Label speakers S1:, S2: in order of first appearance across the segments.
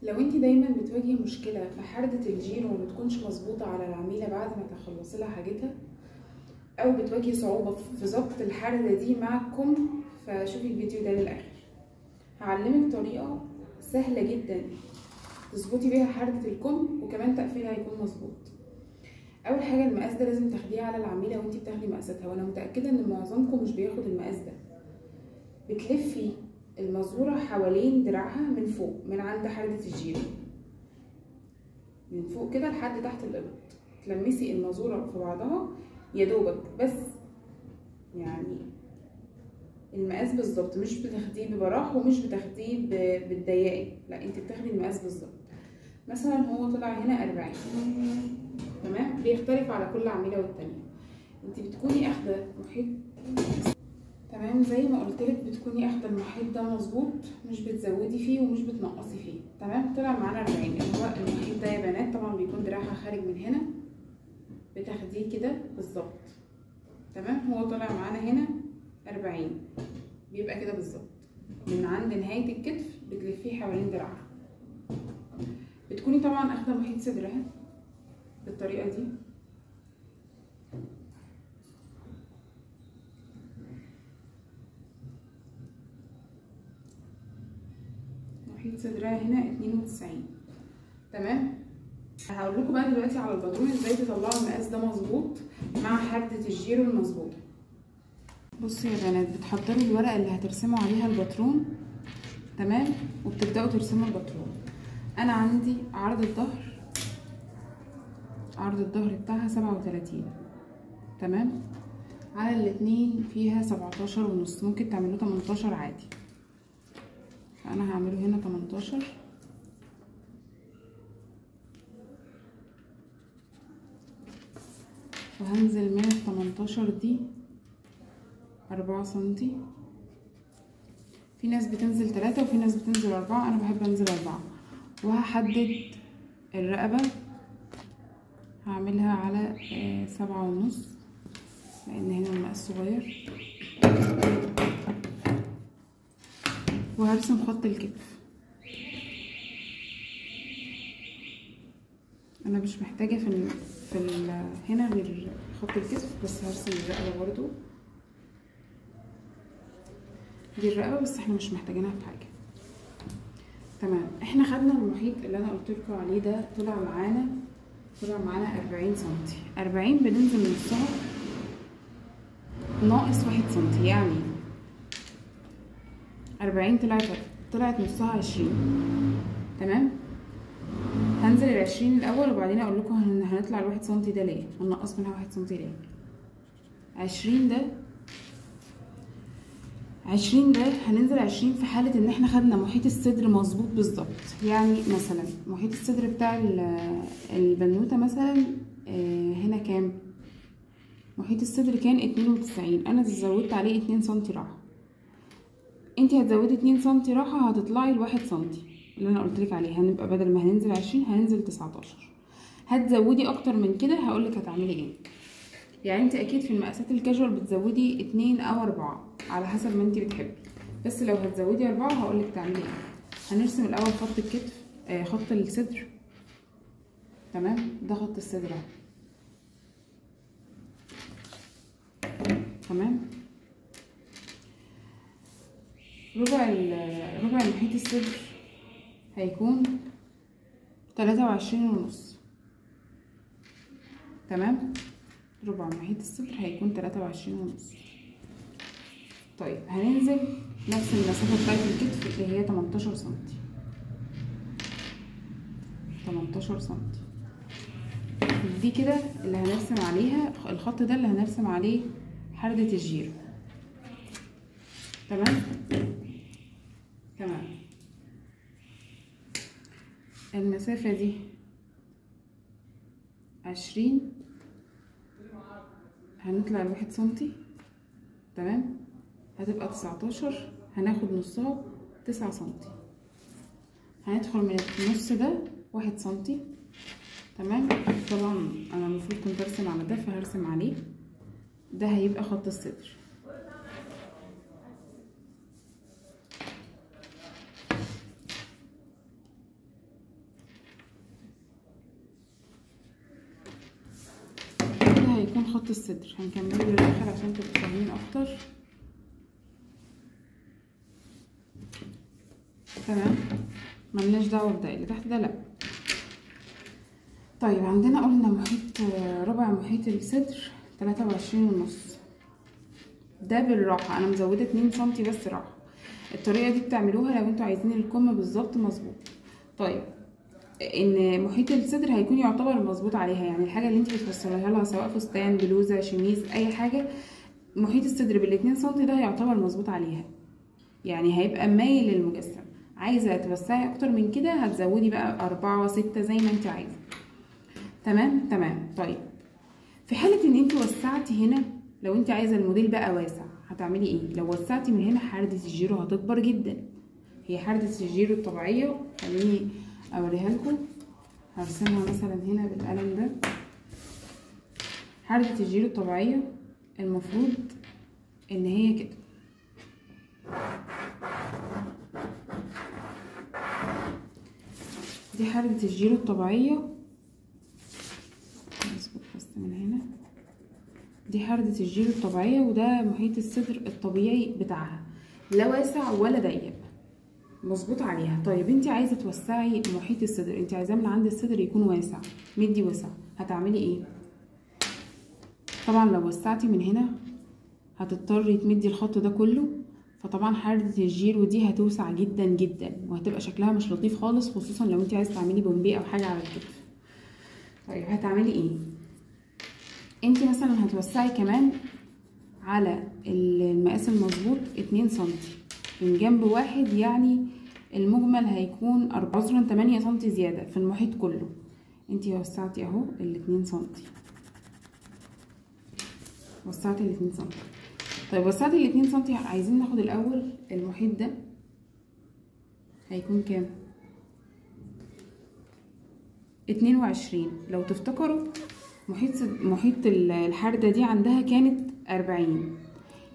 S1: لو انت دايما بتواجهي مشكله في حردة الجيرو وما بتكونش مظبوطه على العميله بعد ما تخلصي لها حاجتها، او بتواجهي صعوبه في ضبط الحردة دي مع الكم، فشوفي الفيديو ده للاخر. هعلمك طريقه سهله جدا تظبطي بيها حردة الكم وكمان تقفيلها هيكون مظبوط. اول حاجه المقاس ده لازم تاخديه على العميله وانت بتاخدي مقاساتها، وانا متاكده ان معظمكم مش بياخد المقاس ده. بتلفي المزوره حوالين دراعها من فوق، من عند حردة الجيرو من فوق كده لحد تحت الابط، تلمسي المزوره في بعضها يا دوبك، بس يعني المقاس بالظبط، مش بتاخديه ببراح ومش بتاخديه بتضيقي، لا انت بتاخدي المقاس بالظبط. مثلا هو طلع هنا 40، تمام؟ بيختلف على كل عميله والتانيه. انت بتكوني اخده محيط، تمام؟ زي ما قلتلك بتكوني اخده المحيط ده مظبوط، مش بتزودي فيه ومش بتنقصي فيه، تمام؟ طلع معانا 40، اللي هو المحيط ده يا بنات طبعا بيكون دراعها خارج من هنا، بتاخديه كده بالظبط، تمام؟ هو طلع معانا هنا 40، بيبقى كده بالظبط من عند نهايه الكتف بتلفيه حوالين دراعها. بتكوني طبعا اخده محيط صدرها بالطريقه دي، محيط صدرها هنا 92، تمام؟ هقول لكم بقى دلوقتي على الباترون ازاي تطلعوا المقاس ده مظبوط مع حردة الجيرو المظبوطه. بصوا يا بنات، بتحضروا الورقه اللي هترسموا عليها الباترون، تمام؟ وبتبداوا ترسموا الباترون. انا عندي عرض الظهر بتاعها 37، تمام؟ على الاتنين فيها 17.5، ممكن تعملوه 18 عادي، فانا هعمله هنا 18، وهنزل من 18 دي 4 سنتي. في ناس بتنزل 3 وفي ناس بتنزل 4، انا بحب انزل 4. وهحدد الرقبة، هعملها على 7.5 لان هنا المقاس صغير، وهرسم خط الكتف. انا مش محتاجة هنا غير خط الكتف بس، هرسم الرقبة برضو، دي الرقبة بس احنا مش محتاجينها في حاجة، تمام؟ احنا خدنا المحيط اللي انا قلتلكوا عليه ده، طلع معانا 40 سنتي. 40 بننزل نصها ناقص 1 سنتي، يعني 40 طلعت نصها 20، تمام؟ هنزل ال20 الاول وبعدين اقول لكم هنطلع ال1 سنتي ده ليه، هننقص منها 1 سنتي ليه. 20 ده هننزل 20 في حالة ان احنا خدنا محيط الصدر مظبوط بالظبط. يعني مثلا محيط الصدر بتاع البنوتة مثلا هنا كام؟ محيط الصدر كان 92، انا زودت عليه 2 سنتي راحة. انتي هتزودي 2 سنتي راحة، هتطلعي ال1 سنتي اللي انا قلتلك عليه، هنبقى بدل ما هننزل 20 هننزل 19. هتزودي اكتر من كده هقولك هتعملي ايه. يعني انت اكيد في المقاسات الكاجوال بتزودي 2 أو 4 على حسب ما انت بتحبي، بس لو هتزودي 4 هقولك تعملي ايه. هنرسم الاول خط الكتف، خط الصدر، تمام؟ ده خط الصدر اهو، تمام؟ ربع محيط الصدر هيكون 23.5، تمام؟ ربع محيط الصدر هيكون 23.5. طيب هننزل نفس المسافة بتاعت الكتف اللي هي 18 سنتي، 18 سنتي دي كده اللي هنرسم عليها الخط ده، اللي هنرسم عليه حردة الجيرو، تمام؟ المسافة دي 20، هنطلع ال1 سنتي، تمام؟ هتبقى 19، هناخد نصها 9 سنتي، هندخل من النص ده 1 سنتي، تمام؟ طبعا انا المفروض كنت ارسم على ده فهرسم عليه، ده هيبقى خط الصدر، خط الصدر، هنكمله للاخر عشان تبقوا فاهمين اكتر. تمام، ملناش دعوه بده، اللي تحت ده لا. طيب عندنا قلنا محيط ربع محيط الصدر 23.5. ده بالراحه، انا مزوده 2 سنتي بس راحه. الطريقه دي بتعملوها لو انتوا عايزين الكم بالظبط مظبوط. طيب ان محيط الصدر هيكون يعتبر مظبوط عليها، يعني الحاجه اللي انت بتفصليها لها سواء فستان، بلوزه، شميز، اي حاجه، محيط الصدر بال2 سنتي ده هيعتبر مظبوط عليها، يعني هيبقى مايل للمجسم. عايزه توسعي اكتر من كده هتزودي بقى 4 6 زي ما انت عايزه. تمام تمام. طيب في حاله ان انت وسعتي هنا، لو انت عايزه الموديل بقى واسع هتعملي ايه؟ لو وسعتي من هنا حردة الجيرو هتكبر جدا. هي حردة الجيرو الطبيعيه، خليني اوريها لكم، هرسمها مثلا هنا بالقلم ده. حردة الجيرو الطبيعيه المفروض ان هي كده، دي حردة الجيرو الطبيعيه. نظبط بس من هنا، دي حردة الجيرو الطبيعية، وده محيط الصدر الطبيعي بتاعها، لا واسع ولا ضيق، مظبوط عليها. طيب انت عايزة توسعي محيط الصدر، انت عايزاه من عند الصدر يكون واسع، مدي وسع، هتعملي ايه؟ طبعا لو وسعتي من هنا هتضطري تمدي الخط ده كله، فطبعا حردة الجيرو دي هتوسع جدا جدا وهتبقى شكلها مش لطيف خالص، خصوصا لو انت عايزة تعملي بومبي او حاجة على الكتف. طيب هتعملي ايه؟ انت مثلا هتوسعي كمان على المقاس المظبوط 2 سنتي من جنب واحد، يعني المجمل هيكون 8 سنتي زيادة في المحيط كله. انتي وسعتي اهو 2 سنتي، وسعتي 2 سنتي. طيب وسعتي 2 سنتي، عايزين ناخد الاول المحيط ده هيكون كام؟ 22. لو تفتكروا محيط الحردة دي عندها كانت 40،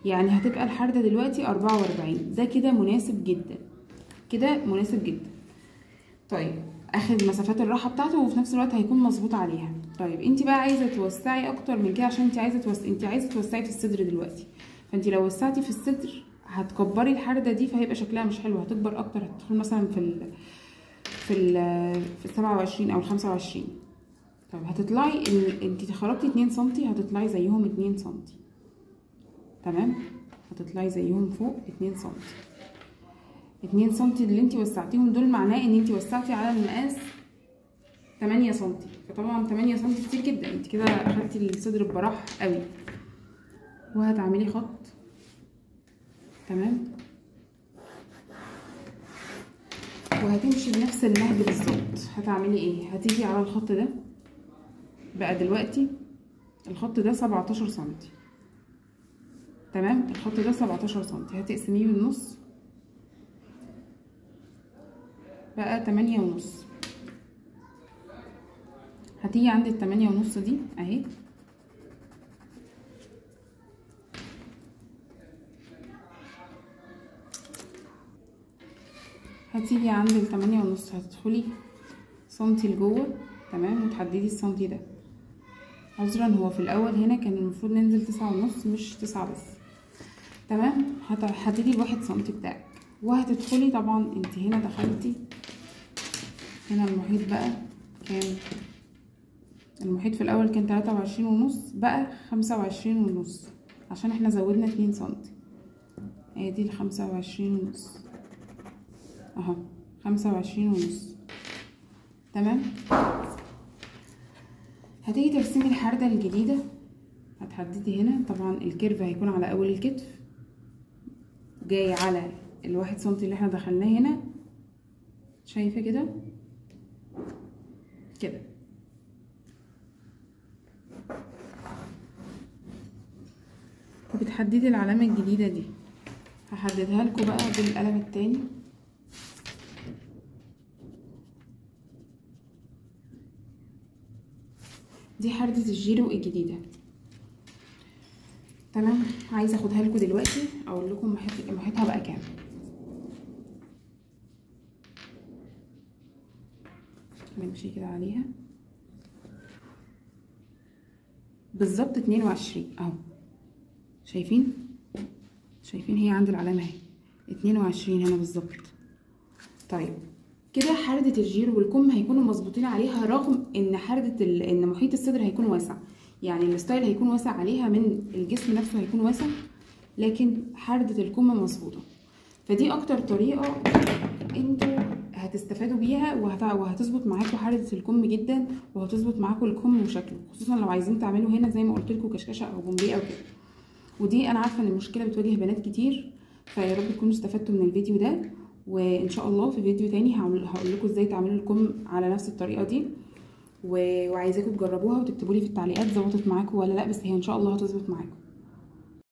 S1: يعني هتبقى الحردة دلوقتي 44. ده كده مناسب جدا، كده مناسب جدا. طيب اخد مسافات الراحة بتاعته وفي نفس الوقت هيكون مظبوط عليها. طيب انت بقى عايزة توسعي اكتر من كده، عشان انت عايزة توسعي في الصدر دلوقتي. فانت لو وسعتي في الصدر هتكبري الحردة دي، فهيبقى شكلها مش حلو، هتكبر اكتر، هتدخل مثلا في 27 او 25. طيب هتطلعي انت خرجتي 2 سنتي، هتطلعي زيهم 2 سنتي. تمام، هتطلعي زيهم فوق 2 سنتي. 2 سنتي اللي انت وسعتيهم دول معناه ان انت وسعتي على المقاس 8 سنتي، فطبعا 8 سنتي كتير جدا، انت كده اخدتي الصدر ببراح قوي. وهتعملي خط. تمام، وهتمشي بنفس النهج بالظبط. هتعملي ايه؟ هتيجي على الخط ده بقى دلوقتي، الخط ده 17 سنتي. تمام، الخط ده 17 سنتي، هتقسميه بالنص بقى 8.5. هتيجي عند 8.5 دي اهي، هتيجي عند 8.5 هتدخلي سنتي لجوه. تمام، وتحددي السنتي ده. عذرا هو في الاول هنا كان المفروض ننزل 9.5 مش 9 بس. تمام، هتحددي ال1 سنتي بتاعك وهتدخلي. طبعا انت هنا دخلتي، هنا المحيط بقى كام؟ المحيط في الاول كان 23.5 بقى 25.5 عشان احنا زودنا 2 سنتي. ادي 25.5 اهو، 25.5. تمام، هتيجي ترسمي الحردة الجديدة. هتحددي هنا، طبعا الكيرف هيكون على اول الكتف جاي على ال1 سنتي اللي احنا دخلناه هنا، شايفة كده كده. وبتحددي العلامة الجديدة دي، هحددها لكم بقى بالقلم التاني. دي حردة الجيرو الجديدة. تمام، عايزه اخدها لكم دلوقتي اقول لكم محيطها بقى كام. نمشي كده عليها بالظبط 22 اهو. شايفين هي عند العلامه اهي 22 هنا بالظبط. طيب كده حردة الجيرو والكم هيكونوا مظبوطين عليها، رغم ان ان محيط الصدر هيكون واسع، يعني الستايل هيكون واسع عليها من الجسم نفسه هيكون واسع، لكن حردة الكم مظبوطه. فدي اكتر طريقه انتوا هتستفادوا بيها وهتظبط معاكم حردة الكم جدا، وهتظبط معاكم الكم وشكله، خصوصا لو عايزين تعملوا هنا زي ما قلت لكم كشكشه او بومبيه او كده. ودي انا عارفه ان المشكله بتواجه بنات كتير، فيا رب تكونوا استفدتوا من الفيديو ده، وان شاء الله في فيديو تاني هقول لكم ازاي تعملوا الكم على نفس الطريقه دي، وعايزاكم تجربوها وتكتبوا لي في التعليقات ظبطت معاكم ولا لا، بس هي ان شاء الله هتظبط معاكم.